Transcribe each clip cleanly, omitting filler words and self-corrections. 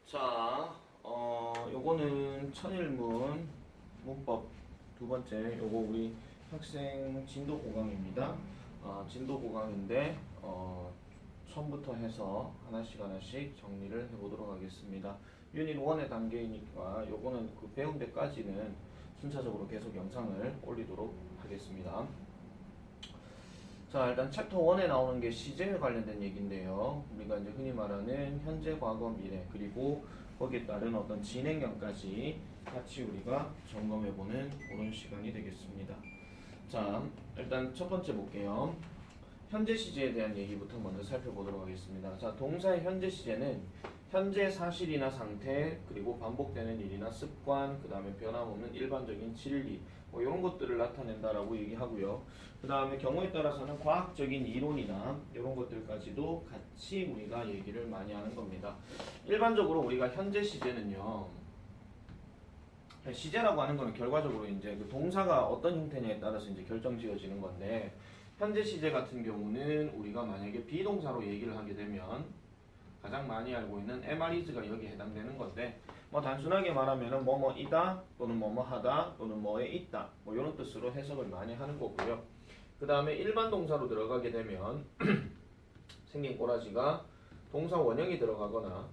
자, 요거는 천일문 문법 두 번째, 요거 우리 학생 진도 고강입니다. 진도 고강인데, 처음부터 해서 하나씩 정리를 해보도록 하겠습니다. 유닛 1의 단계이니까 요거는 그 배운 데까지는 순차적으로 계속 영상을 올리도록 하겠습니다. 자, 일단 챕터 1에 나오는 게 시제에 관련된 얘기인데요. 우리가 이제 흔히 말하는 현재, 과거, 미래, 그리고 거기에 따른 어떤 진행형까지 같이 우리가 점검해보는 그런 시간이 되겠습니다. 자, 일단 첫 번째 볼게요. 현재 시제에 대한 얘기부터 먼저 살펴보도록 하겠습니다. 자, 동사의 현재 시제는 현재 사실이나 상태, 그리고 반복되는 일이나 습관, 그 다음에 변함없는 일반적인 진리, 뭐 이런 것들을 나타낸다라고 얘기하고요. 그 다음에 경우에 따라서는 과학적인 이론이나 이런 것들까지도 같이 우리가 얘기를 많이 하는 겁니다. 일반적으로 우리가 현재 시제는요, 시제라고 하는 거는 결과적으로 이제 그 동사가 어떤 형태냐에 따라서 이제 결정지어지는 건데, 현재 시제 같은 경우는 우리가 만약에 비동사로 얘기를 하게 되면 가장 많이 알고 있는 MRIs가 여기에 해당되는 건데, 뭐 단순하게 말하면은 뭐뭐이다 또는 뭐뭐하다 또는 뭐에 있다 뭐 이런 뜻으로 해석을 많이 하는 거고요. 그 다음에 일반 동사로 들어가게 되면 생긴 꼬라지가 동사 원형이 들어가거나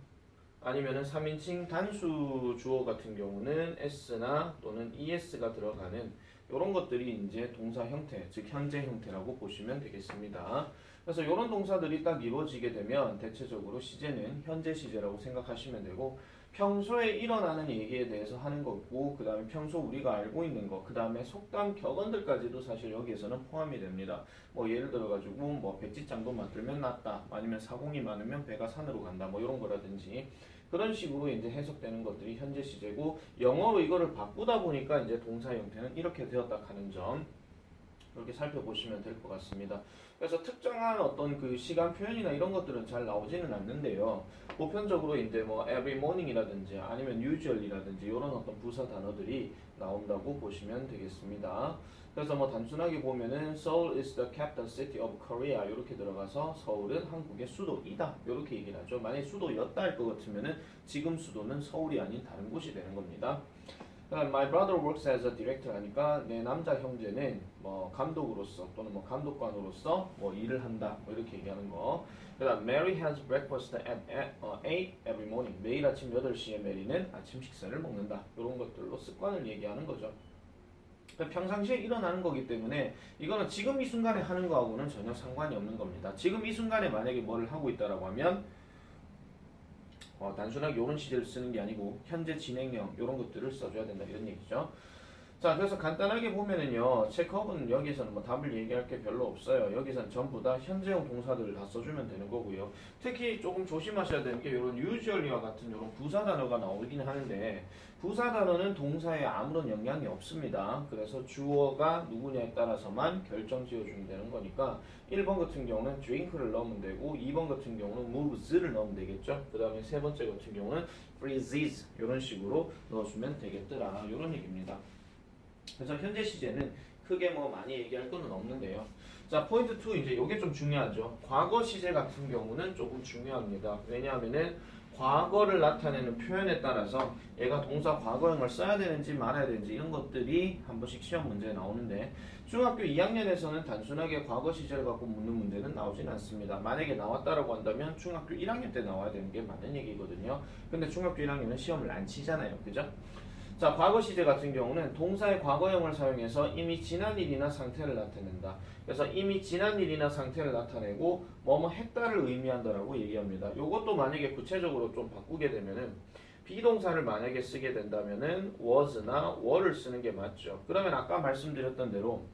아니면은 3인칭 단수 주어 같은 경우는 s나 또는 es가 들어가는 이런 것들이 이제 동사 형태, 즉 현재 형태라고 보시면 되겠습니다. 그래서 이런 동사들이 딱 이루어지게 되면 대체적으로 시제는 현재 시제라고 생각하시면 되고, 평소에 일어나는 얘기에 대해서 하는 거고, 그 다음에 평소 우리가 알고 있는 거, 그 다음에 속담 격언들까지도 사실 여기에서는 포함이 됩니다. 뭐 예를 들어가지고 뭐 백지장도 만들면 낫다, 아니면 사공이 많으면 배가 산으로 간다, 뭐 이런 거라든지 그런 식으로 이제 해석되는 것들이 현재 시제고, 영어로 이거를 바꾸다 보니까 이제 동사 형태는 이렇게 되었다 하는 점 이렇게 살펴보시면 될 것 같습니다. 그래서 특정한 어떤 그 시간 표현이나 이런 것들은 잘 나오지는 않는데요. 보편적으로 이제 뭐 every morning이라든지 아니면 usually라든지 이런 어떤 부사 단어들이 나온다고 보시면 되겠습니다. 그래서 뭐 단순하게 보면은 Seoul is the capital city of Korea 이렇게 들어가서 서울은 한국의 수도이다 이렇게 얘기를 하죠. 만약에 수도였다 할 것 같으면은 지금 수도는 서울이 아닌 다른 곳이 되는 겁니다. My brother works as a director 하니까 내 남자 형제는 뭐 감독으로서 또는 뭐 감독관으로서 뭐 일을 한다 뭐 이렇게 얘기하는 거. 그다음 Mary has breakfast at 8 every morning. 매일 아침 8시에 메리는 아침 식사를 먹는다. 이런 것들로 습관을 얘기하는 거죠. 평상시에 일어나는 거기 때문에 이거는 지금 이 순간에 하는 거하고는 전혀 상관이 없는 겁니다. 지금 이 순간에 만약에 뭐를 하고 있다라고 하면 단순하게 이런 시제를 쓰는 게 아니고 현재 진행형 이런 것들을 써줘야 된다 이런 얘기죠. 자, 그래서 간단하게 보면은요, 체크업은 여기서는 뭐 답을 얘기할 게 별로 없어요. 여기서는 전부 다 현재형 동사들을 다 써주면 되는 거고요. 특히 조금 조심하셔야 되는 게 이런 usually와 같은 이런 부사 단어가 나오긴 하는데, 부사 단어는 동사에 아무런 영향이 없습니다. 그래서 주어가 누구냐에 따라서만 결정 지어주면 되는 거니까 1번 같은 경우는 drink를 넣으면 되고, 2번 같은 경우는 moves를 넣으면 되겠죠. 그 다음에 세 번째 같은 경우는 freezes 이런 식으로 넣어주면 되겠더라 이런 얘기입니다. 그래서 현재 시제는 크게 뭐 많이 얘기할 건 없는데요. 자, 포인트 2 이제 이게 좀 중요하죠. 과거 시제 같은 경우는 조금 중요합니다. 왜냐하면은 과거를 나타내는 표현에 따라서 얘가 동사 과거형을 써야 되는지 말아야 되는지 이런 것들이 한 번씩 시험 문제에 나오는데, 중학교 2학년에서는 단순하게 과거 시제를 갖고 묻는 문제는 나오진 않습니다. 만약에 나왔다라고 한다면 중학교 1학년 때 나와야 되는 게 맞는 얘기거든요. 근데 중학교 1학년은 시험을 안 치잖아요. 그죠? 자, 과거 시제 같은 경우는 동사의 과거형을 사용해서 이미 지난 일이나 상태를 나타낸다. 그래서 이미 지난 일이나 상태를 나타내고 뭐뭐 했다를 의미한다라고 얘기합니다. 이것도 만약에 구체적으로 좀 바꾸게 되면은 비동사를 만약에 쓰게 된다면은 was나 were를 쓰는 게 맞죠. 그러면 아까 말씀드렸던 대로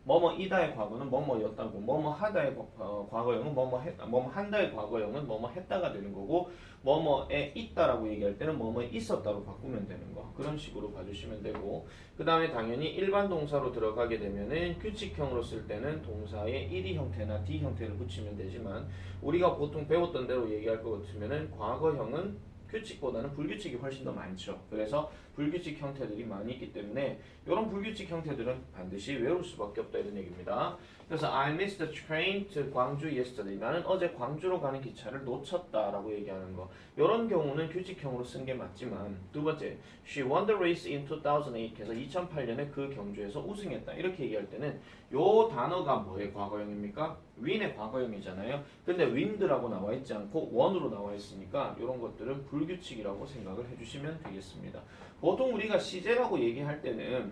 뭐뭐이다의 과거는 뭐뭐였다고, 뭐뭐하다의 과거형은 뭐뭐한다의 과거형은 뭐뭐했다가 되는 거고, 뭐뭐에 있다라고 얘기할 때는 뭐뭐에 있었다로 바꾸면 되는 거. 그런 식으로 봐주시면 되고, 그 다음에 당연히 일반 동사로 들어가게 되면은 규칙형으로 쓸 때는 동사의 ed 형태나 d 형태를 붙이면 되지만, 우리가 보통 배웠던 대로 얘기할 것 같으면은 과거형은 규칙보다는 불규칙이 훨씬 더 많죠. 그래서 불규칙 형태들이 많이 있기 때문에 이런 불규칙 형태들은 반드시 외울 수밖에 없다 이런 얘기입니다. 그래서 I missed the train to 광주 yesterday. 나는 어제 광주로 가는 기차를 놓쳤다라고 얘기하는 거. 이런 경우는 규칙형으로 쓴 게 맞지만 두 번째, she won the race in 2008. 해서 2008년에 그 경주에서 우승했다. 이렇게 얘기할 때는 요 단어가 뭐의 과거형입니까? win의 과거형이잖아요. 근데 wind라고 나와 있지 않고 won으로 나와 있으니까 이런 것들은 불규칙이라고 생각을 해주시면 되겠습니다. 보통 우리가 시제라고 얘기할 때는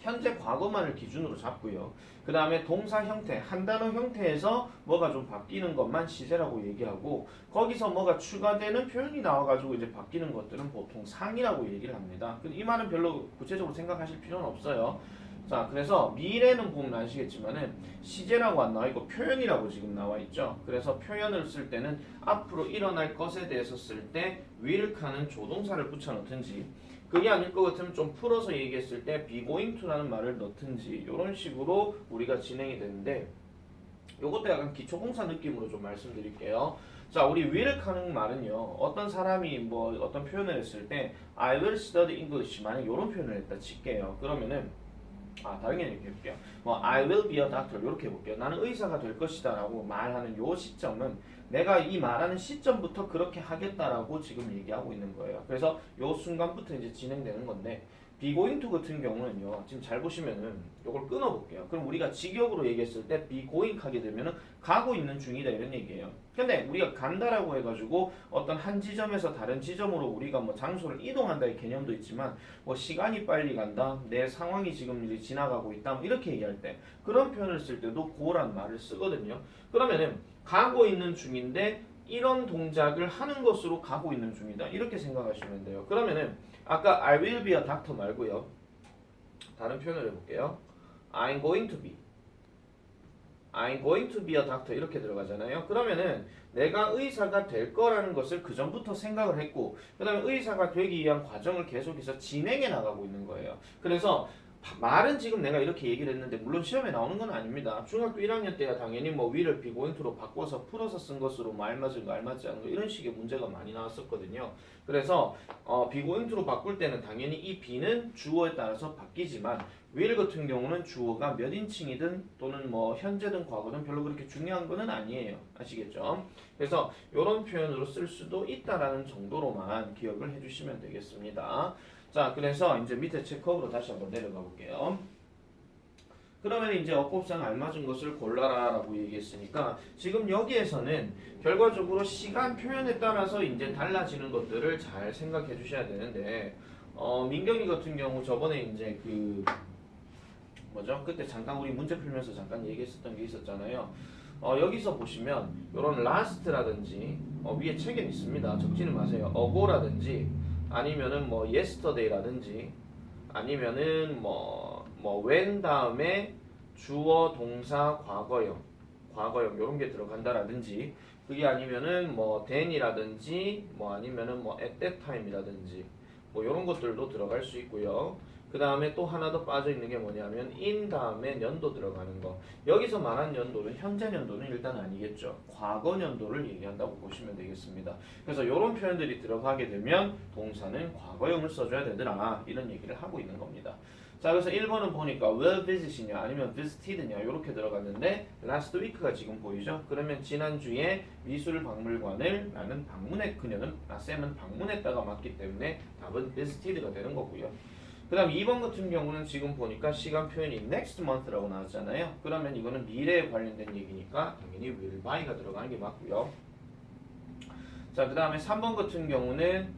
현재 과거만을 기준으로 잡고요. 그 다음에 동사 형태, 한 단어 형태에서 뭐가 좀 바뀌는 것만 시제라고 얘기하고 거기서 뭐가 추가되는 표현이 나와가지고 이제 바뀌는 것들은 보통 상이라고 얘기를 합니다. 이 말은 별로 구체적으로 생각하실 필요는 없어요. 자, 그래서 미래는 보면 아시겠지만은 시제라고 안 나와 있고 표현이라고 지금 나와 있죠. 그래서 표현을 쓸 때는 앞으로 일어날 것에 대해서 쓸 때 will 하는 조동사를 붙여넣든지 그게 아닐 것 같으면 좀 풀어서 얘기했을 때 be going to라는 말을 넣든지 이런 식으로 우리가 진행이 되는데 요것도 약간 기초공사 느낌으로 좀 말씀드릴게요. 자, 우리 will 하는 말은요. 어떤 사람이 뭐 어떤 표현을 했을 때 I will study English 만약 이런 표현을 했다 칠게요. 그러면은 다른 게 이렇게 해볼게요. 뭐 I will be a doctor 이렇게 해볼게요. 나는 의사가 될 것이다 라고 말하는 요 시점은 내가 이 말하는 시점부터 그렇게 하겠다라고 지금 얘기하고 있는 거예요. 그래서 요 순간부터 이제 진행되는 건데 be going to 같은 경우는요. 지금 잘 보시면은 요걸 끊어볼게요. 그럼 우리가 직역으로 얘기했을 때 be going 하게 되면은 가고 있는 중이다 이런 얘기예요. 근데 우리가 간다라고 해가지고 어떤 한 지점에서 다른 지점으로 우리가 뭐 장소를 이동한다의 개념도 있지만 뭐 시간이 빨리 간다, 내 상황이 지금 이제 지나가고 있다 뭐 이렇게 얘기할 때 그런 표현을 쓸 때도 go란 말을 쓰거든요. 그러면은 가고 있는 중인데 이런 동작을 하는 것으로 가고 있는 중이다 이렇게 생각하시면 돼요. 그러면은 아까 I will be a doctor 말고요. 다른 표현을 해볼게요. I'm going to be a doctor 이렇게 들어가잖아요. 그러면은 내가 의사가 될 거라는 것을 그 전부터 생각을 했고 그 다음에 의사가 되기 위한 과정을 계속해서 진행해 나가고 있는 거예요. 그래서 말은 지금 내가 이렇게 얘기를 했는데 물론 시험에 나오는 건 아닙니다. 중학교 1학년 때야 당연히 뭐 will을 be going to로 바꿔서 풀어서 쓴 것으로 말 맞은 거, 알 맞지 않은 거 이런 식의 문제가 많이 나왔었거든요. 그래서 be going to로 바꿀 때는 당연히 이 be는 주어에 따라서 바뀌지만 will 같은 경우는 주어가 몇 인칭이든 또는 뭐 현재든 과거든 별로 그렇게 중요한 거는 아니에요. 아시겠죠? 그래서 이런 표현으로 쓸 수도 있다라는 정도로만 기억을 해주시면 되겠습니다. 자, 그래서 이제 밑에 체크업으로 다시 한번 내려가 볼게요. 그러면 이제 어법상 알맞은 것을 골라라 라고 얘기했으니까 지금 여기에서는 결과적으로 시간 표현에 따라서 이제 달라지는 것들을 잘 생각해 주셔야 되는데 민경이 같은 경우 저번에 이제 그때 잠깐 우리 문제 풀면서 잠깐 얘기했었던 게 있었잖아요. 여기서 보시면 이런 last라든지 위에 책에 있습니다. 적지는 마세요. ago라든지 아니면은 뭐 yesterday라든지 아니면은 뭐 when 다음에 주어 동사 과거형 이런 게 들어간다라든지 그게 아니면은 뭐 then이라든지 뭐 아니면은 뭐 at that time이라든지 뭐 이런 것들도 들어갈 수 있고요. 그 다음에 또 하나 더 빠져 있는 게 뭐냐면 in 다음에 연도 들어가는 거. 여기서 말한 연도는 현재 연도는 일단 아니겠죠. 과거 연도를 얘기한다고 보시면 되겠습니다. 그래서 이런 표현들이 들어가게 되면 동사는 과거형을 써줘야 되더라 이런 얘기를 하고 있는 겁니다. 자, 그래서 1번은 보니까 will visit이냐 아니면 visited냐 이렇게 들어갔는데 last week가 지금 보이죠? 그러면 지난주에 미술박물관을 나는 방문했, 쌤은 방문했다가 맞기 때문에 답은 visited가 되는 거고요. 그 다음 2번 같은 경우는 지금 보니까 시간 표현이 next month라고 나왔잖아요. 그러면 이거는 미래에 관련된 얘기니까 당연히 will by가 들어가는 게 맞고요. 자, 그 다음에 3번 같은 경우는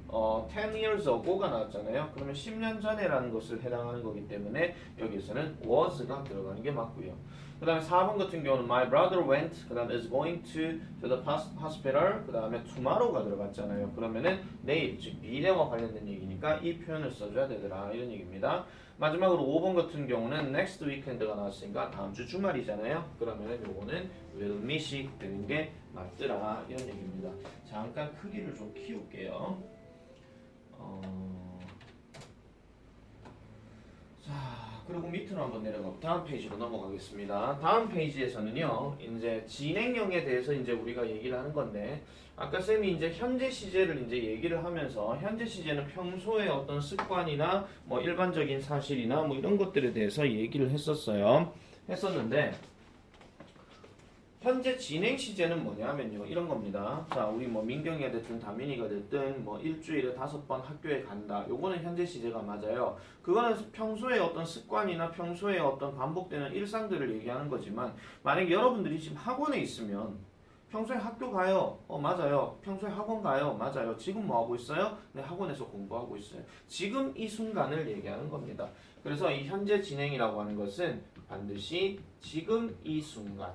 10 years ago가 나왔잖아요. 그러면 10년 전에라는 것을 해당하는 거기 때문에 여기서는 was가 들어가는 게 맞고요. 그 다음에 4번 같은 경우는 my brother went, 그 다음에 is going to the hospital, 그 다음에 tomorrow가 들어갔잖아요. 그러면은 내일, 즉 미래와 관련된 얘기니까 이 표현을 써줘야 되더라 이런 얘기입니다. 마지막으로 5번 같은 경우는 next weekend가 나왔으니까 다음 주 주말이잖아요. 그러면은 요거는 will meet이 되는 게 맞더라 이런 얘기입니다. 잠깐 크기를 좀 키울게요. 자, 그리고 밑으로 한번 내려가고 다음 페이지로 넘어가겠습니다. 다음 페이지에서는요, 이제 진행형에 대해서 이제 우리가 얘기를 하는 건데, 아까 쌤이 이제 현재 시제를 이제 얘기를 하면서 현재 시제는 평소에 어떤 습관이나 뭐 일반적인 사실이나 뭐 이런 것들에 대해서 얘기를 했었는데, 현재 진행 시제는 뭐냐면요. 이런 겁니다. 자, 우리 뭐 민경이가 됐든 다민이가 됐든 뭐 일주일에 5번 학교에 간다. 요거는 현재 시제가 맞아요. 그거는 평소에 어떤 습관이나 평소에 어떤 반복되는 일상들을 얘기하는 거지만 만약에 여러분들이 지금 학원에 있으면 평소에 학교 가요. 맞아요. 평소에 학원 가요. 맞아요. 지금 뭐 하고 있어요? 네, 학원에서 공부하고 있어요. 지금 이 순간을 얘기하는 겁니다. 그래서 이 현재 진행이라고 하는 것은 반드시 지금 이 순간.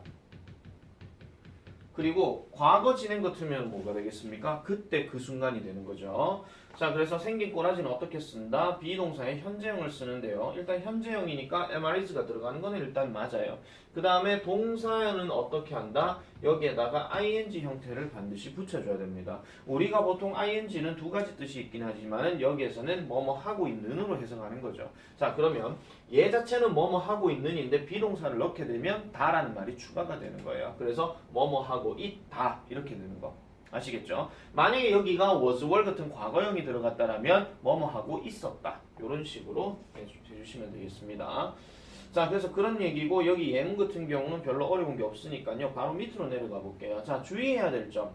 그리고 과거 진행 같으면 뭐가 되겠습니까? 그때 그 순간이 되는 거죠. 자, 그래서 생긴 꼬라지는 어떻게 쓴다? 비동사의 현재형을 쓰는데요. 일단 현재형이니까 MRIs가 들어가는 건 일단 맞아요. 그 다음에 동사는 어떻게 한다? 여기에다가 ing 형태를 반드시 붙여줘야 됩니다. 우리가 보통 ing는 두 가지 뜻이 있긴 하지만은 여기에서는 뭐뭐 하고 있는으로 해석하는 거죠. 자, 그러면 얘 자체는 뭐뭐 하고 있는인데 비동사를 넣게 되면 다라는 말이 추가가 되는 거예요. 그래서 뭐뭐 하고 있다 이렇게 되는 거. 아시겠죠? 만약에 여기가 was were 같은 과거형이 들어갔다라면 뭐뭐 하고 있었다. 이런 식으로 해주시면 되겠습니다. 자, 그래서 그런 얘기고 여기 예문 같은 경우는 별로 어려운 게 없으니까요. 바로 밑으로 내려가 볼게요. 자, 주의해야 될 점.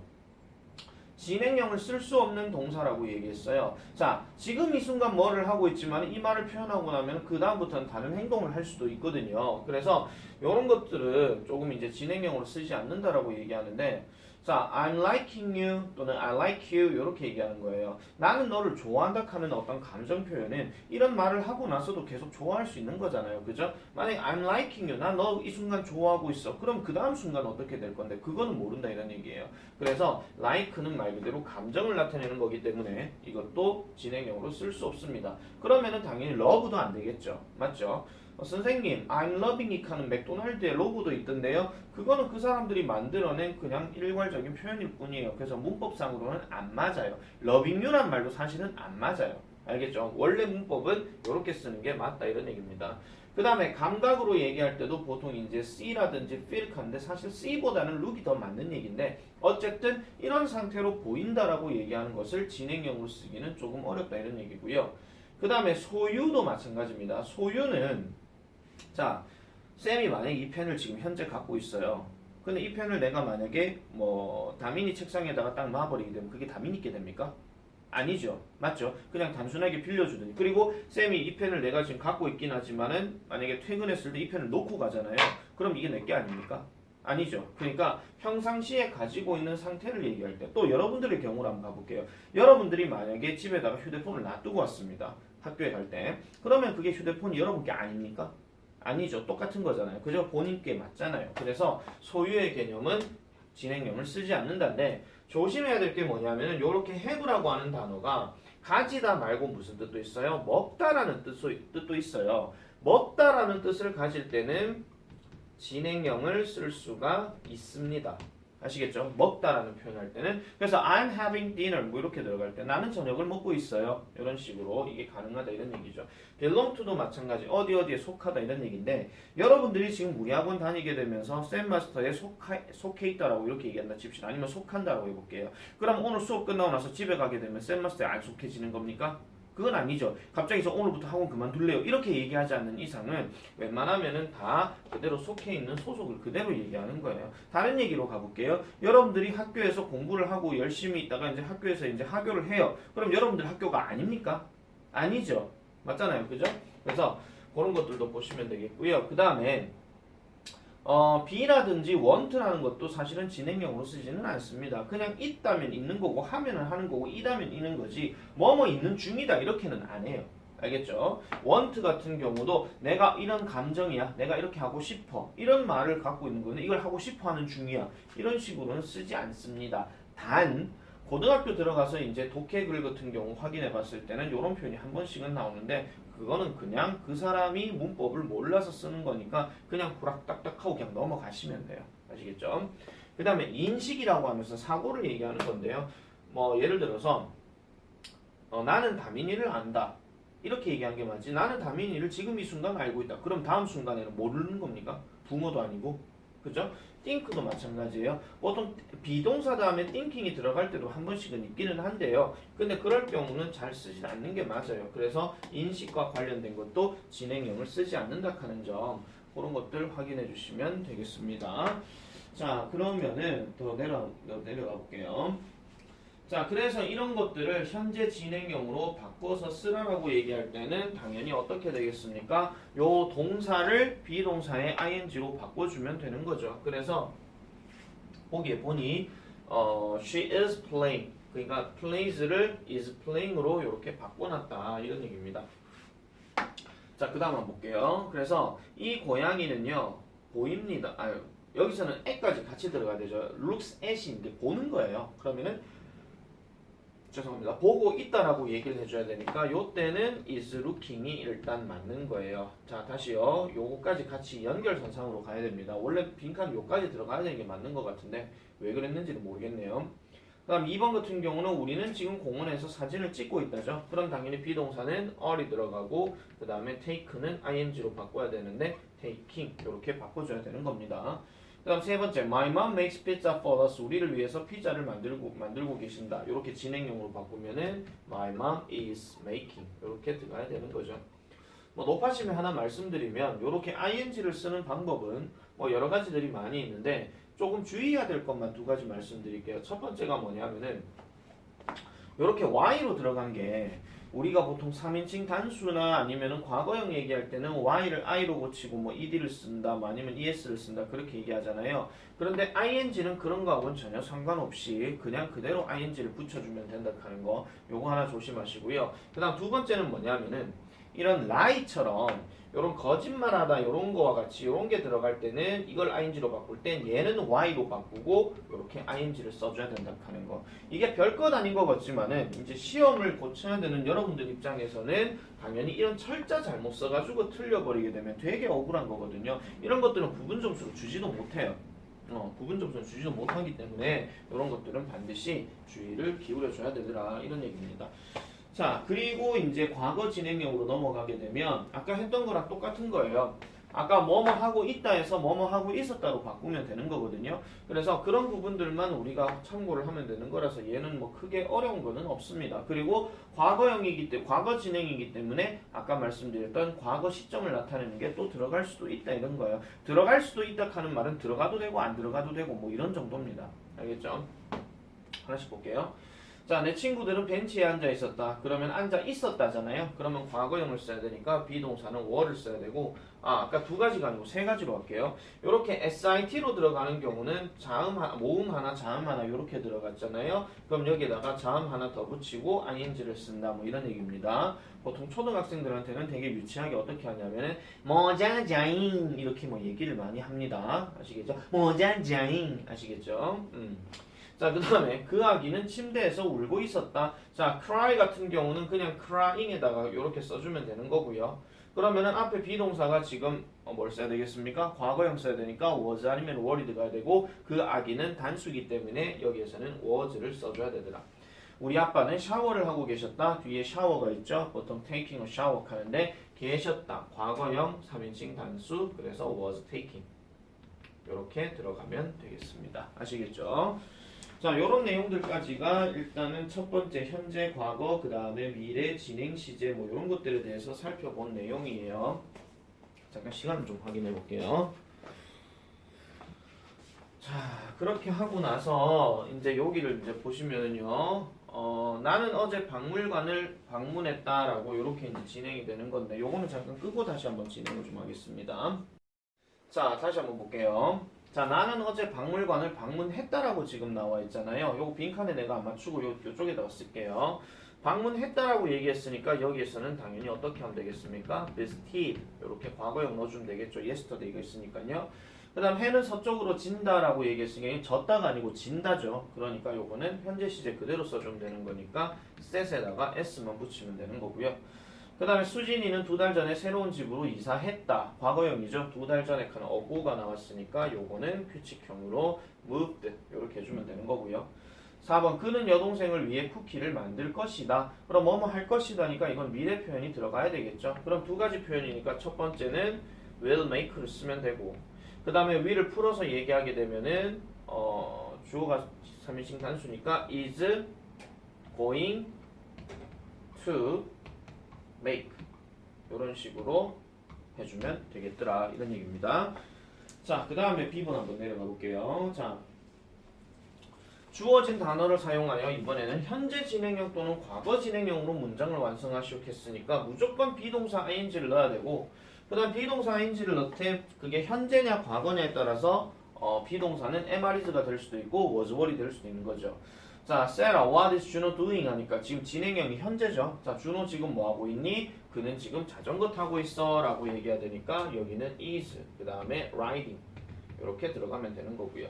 진행형을 쓸 수 없는 동사라고 얘기했어요. 자, 지금 이 순간 뭐를 하고 있지만 이 말을 표현하고 나면 그 다음부터는 다른 행동을 할 수도 있거든요. 그래서 이런 것들은 조금 이제 진행형으로 쓰지 않는다라고 얘기하는데 자, I'm liking you 또는 I like you 이렇게 얘기하는 거예요. 나는 너를 좋아한다 하는 어떤 감정 표현은 이런 말을 하고 나서도 계속 좋아할 수 있는 거잖아요. 그죠? 만약에 I'm liking you, 나 너 이 순간 좋아하고 있어. 그럼 그 다음 순간 어떻게 될 건데 그거는 모른다 이런 얘기예요. 그래서 like는 말 그대로 감정을 나타내는 거기 때문에 이것도 진행형으로 쓸 수 없습니다. 그러면은 당연히 love도 안 되겠죠. 맞죠? 선생님, I'm loving it 하는 맥도날드의 로고도 있던데요. 그거는 그 사람들이 만들어낸 그냥 일괄적인 표현일 뿐이에요. 그래서 문법상으로는 안 맞아요. loving you란 말도 사실은 안 맞아요. 알겠죠? 원래 문법은 이렇게 쓰는 게 맞다 이런 얘기입니다. 그 다음에 감각으로 얘기할 때도 보통 이제 see라든지 feel 하는데 사실 see보다는 look이 더 맞는 얘기인데 어쨌든 이런 상태로 보인다라고 얘기하는 것을 진행형으로 쓰기는 조금 어렵다 이런 얘기고요. 그 다음에 소유도 마찬가지입니다. 소유는 자, 쌤이 만약에 이 펜을 지금 현재 갖고 있어요. 근데 이 펜을 내가 만약에 뭐 다민이 책상에다가 딱 놔버리게 되면 그게 다민이 게 됩니까? 아니죠. 맞죠? 그냥 단순하게 빌려주더니. 그리고 쌤이 이 펜을 내가 지금 갖고 있긴 하지만은 만약에 퇴근했을 때 이 펜을 놓고 가잖아요. 그럼 이게 내 게 아닙니까? 아니죠. 그러니까 평상시에 가지고 있는 상태를 얘기할 때 또 여러분들의 경우를 한번 가볼게요. 여러분들이 만약에 집에다가 휴대폰을 놔두고 왔습니다. 학교에 갈 때. 그러면 그게 휴대폰이 여러분 게 아닙니까? 아니죠. 똑같은 거잖아요. 그죠? 본인께 맞잖아요. 그래서 소유의 개념은 진행형을 쓰지 않는다는데 조심해야 될 게 뭐냐면 이렇게 have라고 하는 단어가 가지다 말고 무슨 뜻도 있어요? 먹다라는 뜻도 있어요. 먹다라는 뜻을 가질 때는 진행형을 쓸 수가 있습니다. 아시겠죠? 먹다라는 표현할 때는 그래서 I'm having dinner 뭐 이렇게 들어갈 때 나는 저녁을 먹고 있어요. 이런 식으로 이게 가능하다 이런 얘기죠. belong to도 마찬가지 어디에 속하다 이런 얘기인데 여러분들이 지금 우리 학원 다니게 되면서 쌤 마스터에 속해 있다라고 이렇게 얘기한다 칩시다. 아니면 속한다라고 해볼게요. 그럼 오늘 수업 끝나고 나서 집에 가게 되면 쌤 마스터에 안 속해지는 겁니까? 그건 아니죠. 갑자기 저 오늘부터 학원 그만둘래요. 이렇게 얘기하지 않는 이상은 웬만하면은 다 그대로 속해 있는 소속을 그대로 얘기하는 거예요. 다른 얘기로 가볼게요. 여러분들이 학교에서 공부를 하고 열심히 있다가 이제 학교에서 이제 하교를 해요. 그럼 여러분들 학교가 아닙니까? 아니죠. 맞잖아요. 그죠? 그래서 그런 것들도 보시면 되겠고요. 그 다음에 be라든지 want라는 것도 사실은 진행형으로 쓰지는 않습니다. 그냥 있다면 있는 거고 하면은 하는 거고 이다면 있는 거지 뭐뭐 있는 중이다 이렇게는 안 해요. 알겠죠? want 같은 경우도 내가 이런 감정이야. 내가 이렇게 하고 싶어. 이런 말을 갖고 있는 건데 이걸 하고 싶어 하는 중이야. 이런 식으로는 쓰지 않습니다. 단 고등학교 들어가서 이제 독해글 같은 경우 확인해 봤을 때는 이런 표현이 한 번씩은 나오는데 그거는 그냥 그 사람이 문법을 몰라서 쓰는 거니까 그냥 후락딱딱하고 그냥 넘어가시면 돼요. 아시겠죠? 그 다음에 인식이라고 하면서 사고를 얘기하는 건데요. 뭐 예를 들어서 나는 다민이를 안다. 이렇게 얘기한 게 맞지. 나는 다민이를 지금 이 순간 알고 있다. 그럼 다음 순간에는 모르는 겁니까? 붕어도 아니고. 그죠? think도 마찬가지예요. 보통 비동사 다음에 thinking이 들어갈 때도 한 번씩은 있기는 한데요. 근데 그럴 경우는 잘 쓰지 않는 게 맞아요. 그래서 인식과 관련된 것도 진행형을 쓰지 않는다 하는 점 그런 것들 확인해 주시면 되겠습니다. 자, 그러면은 더 내려가 볼게요. 자, 그래서 이런 것들을 현재 진행형으로 바꿔서 쓰라라고 얘기할 때는 당연히 어떻게 되겠습니까? 요 동사를 비동사의 ing로 바꿔주면 되는 거죠. 그래서 보기에 보니 she is playing, 그러니까 plays를 is playing으로 이렇게 바꿔놨다 이런 얘기입니다. 자, 그 다음 한번 볼게요. 그래서 이 고양이는요 보입니다. 여기서는 at까지 같이 들어가야 되죠. looks at인데 보는 거예요. 그러면은 죄송합니다. 보고 있다라고 얘기를 해줘야 되니까 요때는 is looking이 일단 맞는 거예요. 자, 다시요. 요거까지 같이 연결선상으로 가야 됩니다. 원래 빈칸 요까지 들어가야 되는 게 맞는 것 같은데 왜 그랬는지는 모르겠네요. 그 다음 2번 같은 경우는 우리는 지금 공원에서 사진을 찍고 있다죠. 그럼 당연히 비동사는 are이 들어가고 그 다음에 take는 ing로 바꿔야 되는데 taking 이렇게 바꿔줘야 되는 겁니다. 그 다음 세 번째, My mom makes pizza for us. 우리를 위해서 피자를 만들고 계신다. 이렇게 진행형으로 바꾸면은 My mom is making. 이렇게 들어가야 되는 거죠. 뭐 높아심에 하나 말씀드리면 이렇게 ing를 쓰는 방법은 뭐 여러 가지들이 많이 있는데 조금 주의해야 될 것만 두 가지 말씀드릴게요. 첫 번째가 뭐냐면은 이렇게 y로 들어간 게 우리가 보통 3인칭 단수나 아니면은 과거형 얘기할 때는 y를 i로 고치고 뭐 ed를 쓴다, 뭐 아니면 es를 쓴다 그렇게 얘기하잖아요. 그런데 ing는 그런 거하고는 전혀 상관없이 그냥 그대로 ing를 붙여주면 된다 하는 거, 요거 하나 조심하시고요. 그 다음 두 번째는 뭐냐면은 이런 lie처럼 요런 거짓말하다 요런 거와 같이 요런 게 들어갈 때는 이걸 ing로 바꿀 땐 얘는 y로 바꾸고 요렇게 ing를 써줘야 된다 하는 거. 이게 별것 아닌 것 같지만은 이제 시험을 고쳐야 되는 여러분들 입장에서는 당연히 이런 철자 잘못 써가지고 틀려버리게 되면 되게 억울한 거거든요. 이런 것들은 부분 점수를 주지도 못해요. 부분 점수는 주지도 못하기 때문에 이런 것들은 반드시 주의를 기울여줘야 되더라 이런 얘기입니다. 자, 그리고 이제 과거 진행형으로 넘어가게 되면 아까 했던 거랑 똑같은 거예요. 아까 뭐뭐 하고 있다 해서 뭐뭐 하고 있었다로 바꾸면 되는 거거든요. 그래서 그런 부분들만 우리가 참고를 하면 되는 거라서 얘는 뭐 크게 어려운 거는 없습니다. 그리고 과거형이기 때문에 과거 진행이기 때문에 아까 말씀드렸던 과거 시점을 나타내는 게 또 들어갈 수도 있다 이런 거예요. 들어갈 수도 있다 하는 말은 들어가도 되고 안 들어가도 되고 뭐 이런 정도입니다. 알겠죠? 하나씩 볼게요. 자, 내 친구들은 벤치에 앉아 있었다. 그러면 앉아 있었다잖아요. 그러면 과거형을 써야 되니까 비동사는 were를 써야 되고, 아까 두 가지가 아니고 세 가지로 할게요. 요렇게 SIT로 들어가는 경우는 모음 하나, 자음 하나 요렇게 들어갔잖아요. 그럼 여기에다가 자음 하나 더 붙이고 ing를 쓴다. 뭐 이런 얘기입니다. 보통 초등학생들한테는 되게 유치하게 어떻게 하냐면은 모자자잉 이렇게 뭐 얘기를 많이 합니다. 아시겠죠? 모자자잉 아시겠죠? 자, 그 다음에 그 아기는 침대에서 울고 있었다. 자, cry 같은 경우는 그냥 crying에다가 이렇게 써주면 되는 거고요. 그러면은 앞에 비동사가 지금 뭘 써야 되겠습니까? 과거형 써야 되니까 was 아니면 were이 들어가야 되고 그 아기는 단수기 때문에 여기에서는 was를 써줘야 되더라. 우리 아빠는 샤워를 하고 계셨다. 뒤에 샤워가 있죠. 보통 taking a shower 하는데 계셨다. 과거형 3인칭 단수 그래서 was taking 이렇게 들어가면 되겠습니다. 아시겠죠? 자, 요런 내용들까지가 일단은 첫 번째 현재, 과거, 그 다음에 미래, 진행, 시제 뭐 요런 것들에 대해서 살펴본 내용이에요. 잠깐 시간을 좀 확인해 볼게요. 자, 그렇게 하고 나서 이제 여기를 이제 보시면은요. 나는 어제 박물관을 방문했다라고 이렇게 이제 진행이 되는 건데 요거는 잠깐 끄고 다시 한번 진행을 좀 하겠습니다. 자, 다시 한번 볼게요. 자, 나는 어제 박물관을 방문했다라고 지금 나와 있잖아요. 요거 빈칸에 내가 안 맞추고 요쪽에다가 쓸게요. 방문했다라고 얘기했으니까 여기에서는 당연히 어떻게 하면 되겠습니까? visited 이렇게 과거형 넣어주면 되겠죠. yesterday가 있으니까요. 그 다음 해는 서쪽으로 진다라고 얘기했으니까 졌다가 아니고 진다죠. 그러니까 요거는 현재 시제 그대로 써주면 되는 거니까 set에다가 s만 붙이면 되는 거고요. 그 다음에 수진이는 2달 전에 새로운 집으로 이사했다. 과거형이죠. 2달 전에 칸 어고가 나왔으니까 요거는 규칙형으로 moved 이렇게 해주면 되는 거고요. 4번 그는 여동생을 위해 쿠키를 만들 것이다. 그럼 뭐뭐 할 것이다니까 이건 미래 표현이 들어가야 되겠죠. 그럼 두 가지 표현이니까 첫 번째는 will make를 쓰면 되고 그 다음에 will을 풀어서 얘기하게 되면은 주어가 3인칭 단수니까 is going to make 이런 식으로 해주면 되겠더라 이런 얘기입니다. 자, 그 다음에 B번 한번 내려가 볼게요. 자, 주어진 단어를 사용하여 이번에는 현재 진행형 또는 과거 진행형으로 문장을 완성하시겠으니까 무조건 비동사 ing를 넣어야 되고, 그 다음 비동사 ing를 넣을 때 그게 현재냐 과거냐에 따라서 비동사는 am is가 될 수도 있고 was were이 될 수도 있는 거죠. 자, Sarah, what is Juno doing? 하니까 지금 진행형이 현재죠. 자, 준호 지금 뭐 하고 있니? 그는 지금 자전거 타고 있어 라고 얘기해야 되니까 여기는 is, 그 다음에 riding 이렇게 들어가면 되는 거고요.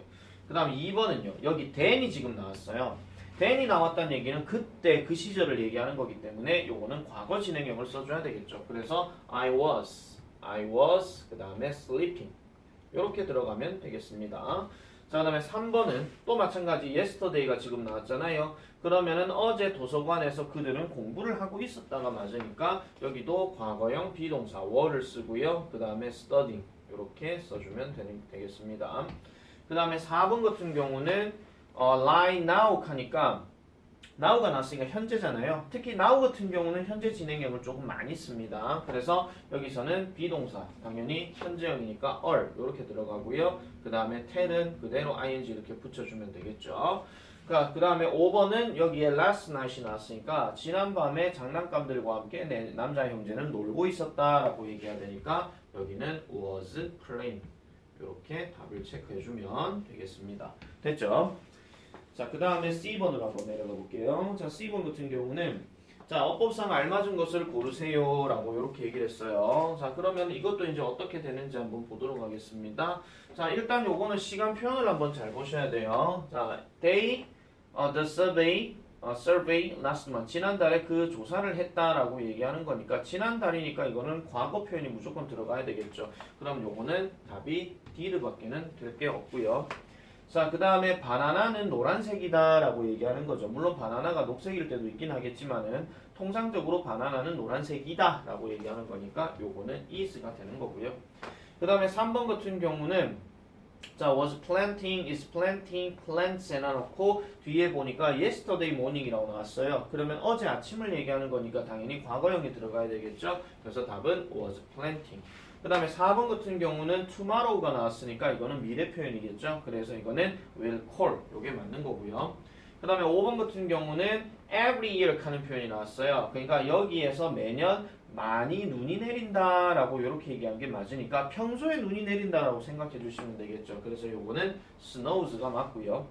그 다음 2번은요. 여기 then이 지금 나왔어요. then이 나왔다는 얘기는 그때 그 시절을 얘기하는 거기 때문에 요거는 과거 진행형을 써줘야 되겠죠. 그래서 I was, 그 다음에 sleeping 이렇게 들어가면 되겠습니다. 자, 그 다음에 3번은 또 마찬가지 yesterday가 지금 나왔잖아요. 그러면은 어제 도서관에서 그들은 공부를 하고 있었다가 맞으니까 여기도 과거형 비동사 were를 쓰고요. 그 다음에 studying 이렇게 써주면 되겠습니다. 그 다음에 4번 같은 경우는 lie now 하니까 now가 나왔으니까 현재잖아요. 특히 now 같은 경우는 현재 진행형을 조금 많이 씁니다. 그래서 여기서는 비동사 당연히 현재형이니까 are 이렇게 들어가고요. 그 다음에 tell은 그대로 ing 이렇게 붙여주면 되겠죠. 그 다음에 5번은 여기에 last night이 나왔으니까 지난밤에 장난감들과 함께 내 남자 형제는 놀고 있었다라고 얘기해야 되니까 여기는 was playing 이렇게 답을 체크해주면 되겠습니다. 됐죠? 자, 그 다음에 C번으로 한번 내려가 볼게요. 자, C번 같은 경우는 자, 어법상 알맞은 것을 고르세요 라고 이렇게 얘기를 했어요. 자, 그러면 이것도 이제 어떻게 되는지 한번 보도록 하겠습니다. 자, 일단 요거는 시간 표현을 한번 잘 보셔야 돼요. 자, the survey last month. 지난달에 그 조사를 했다라고 얘기하는 거니까 지난달이니까 이거는 과거 표현이 무조건 들어가야 되겠죠. 그럼 요거는 답이 did 밖에는 될 게 없고요. 자, 그 다음에 바나나는 노란색이다 라고 얘기하는 거죠. 물론 바나나가 녹색일 때도 있긴 하겠지만은 통상적으로 바나나는 노란색이다 라고 얘기하는 거니까 요거는 is가 되는 거고요. 그 다음에 3번 같은 경우는 자, was planting, is planting, plants 해놔놓고 뒤에 보니까 yesterday morning이라고 나왔어요. 그러면 어제 아침을 얘기하는 거니까 당연히 과거형이 들어가야 되겠죠. 그래서 답은 was planting. 그 다음에 4번 같은 경우는 tomorrow가 나왔으니까 이거는 미래 표현이겠죠. 그래서 이거는 will call 요게 맞는 거고요. 그 다음에 5번 같은 경우는 every year 하는 표현이 나왔어요. 그러니까 여기에서 매년 많이 눈이 내린다 라고 이렇게 얘기한 게 맞으니까 평소에 눈이 내린다 라고 생각해 주시면 되겠죠. 그래서 요거는 snows가 맞고요.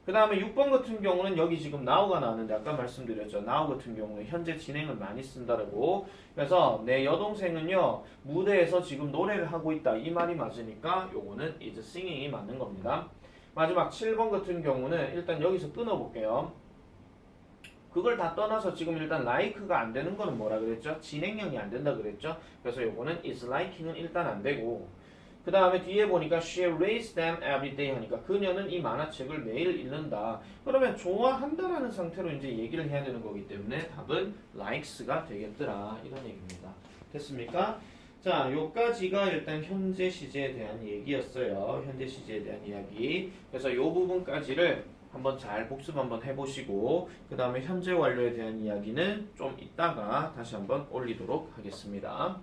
그 다음에 6번 같은 경우는 여기 지금 now가 나왔는데 아까 말씀드렸죠. now 같은 경우는 현재 진행을 많이 쓴다라고. 그래서 내 여동생은요 무대에서 지금 노래를 하고 있다 이 말이 맞으니까 요거는 is singing이 맞는 겁니다. 마지막 7번 같은 경우는 일단 여기서 끊어볼게요. 그걸 다 떠나서 지금 일단 like가 안 되는 거는 뭐라 그랬죠? 진행형이 안 된다 그랬죠? 그래서 요거는 is liking은 일단 안 되고, 그 다음에 뒤에 보니까 she reads them every day 하니까 그녀는 이 만화책을 매일 읽는다. 그러면 좋아한다라는 상태로 이제 얘기를 해야 되는 거기 때문에 답은 likes가 되겠더라 이런 얘기입니다. 됐습니까? 자, 요까지가 일단 현재 시제에 대한 얘기였어요. 현재 시제에 대한 이야기. 그래서 요 부분까지를 한번 잘 복습 한번 해보시고 그 다음에 현재 완료에 대한 이야기는 좀 이따가 다시 한번 올리도록 하겠습니다.